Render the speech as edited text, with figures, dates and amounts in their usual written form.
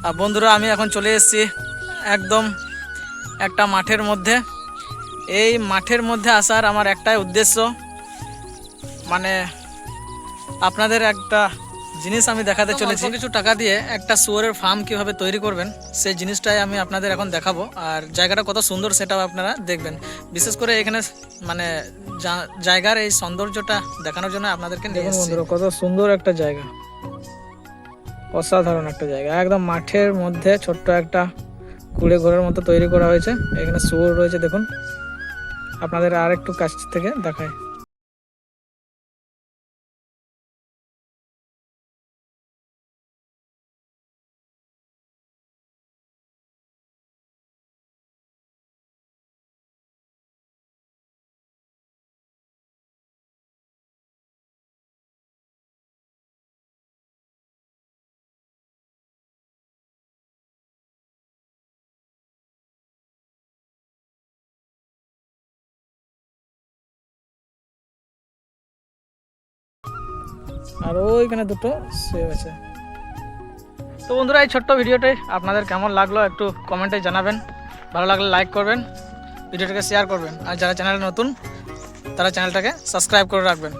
আর বন্ধুরা আমি এখন চলে এসেছি একদম একটা মাঠের মধ্যে। এই মাঠের মধ্যে আসার আমার একটাই উদ্দেশ্য, মানে আপনাদের একটা জিনিস আমি দেখাতে চলেছি। কিছু টাকা দিয়ে একটা শুয়োরের ফার্ম কিভাবে তৈরি করবেন সেই জিনিসটাই আমি আপনাদের এখন দেখাবো। আর জায়গাটা কত সুন্দর সেটাও আপনারা দেখবেন। বিশেষ করে এখানে মানে জায়গার এই সৌন্দর্যটা দেখানোর জন্য আপনাদেরকে নিয়ে এসেছি। বন্ধুরা কত সুন্দর একটা জায়গা, অসাধারণ একটা জায়গা। একদম মাঠের মধ্যে ছোট্ট একটা কুড়ে ঘরের মতো তৈরি করা হয়েছে। এখানে শুয়োর রয়েছে, দেখুন আপনাদের আর একটু কাছ থেকে দেখায়। আর ওইখানে দুটো শুয়ে আছে। তো বন্ধুরা এই ছোট্ট ভিডিওটাই আপনাদের কেমন লাগলো একটু কমেন্টে জানাবেন। ভালো লাগলে লাইক করবেন, ভিডিওটাকে শেয়ার করবেন, আর যারা চ্যানেলে নতুন তারা চ্যানেলটাকে সাবস্ক্রাইব করে রাখবেন।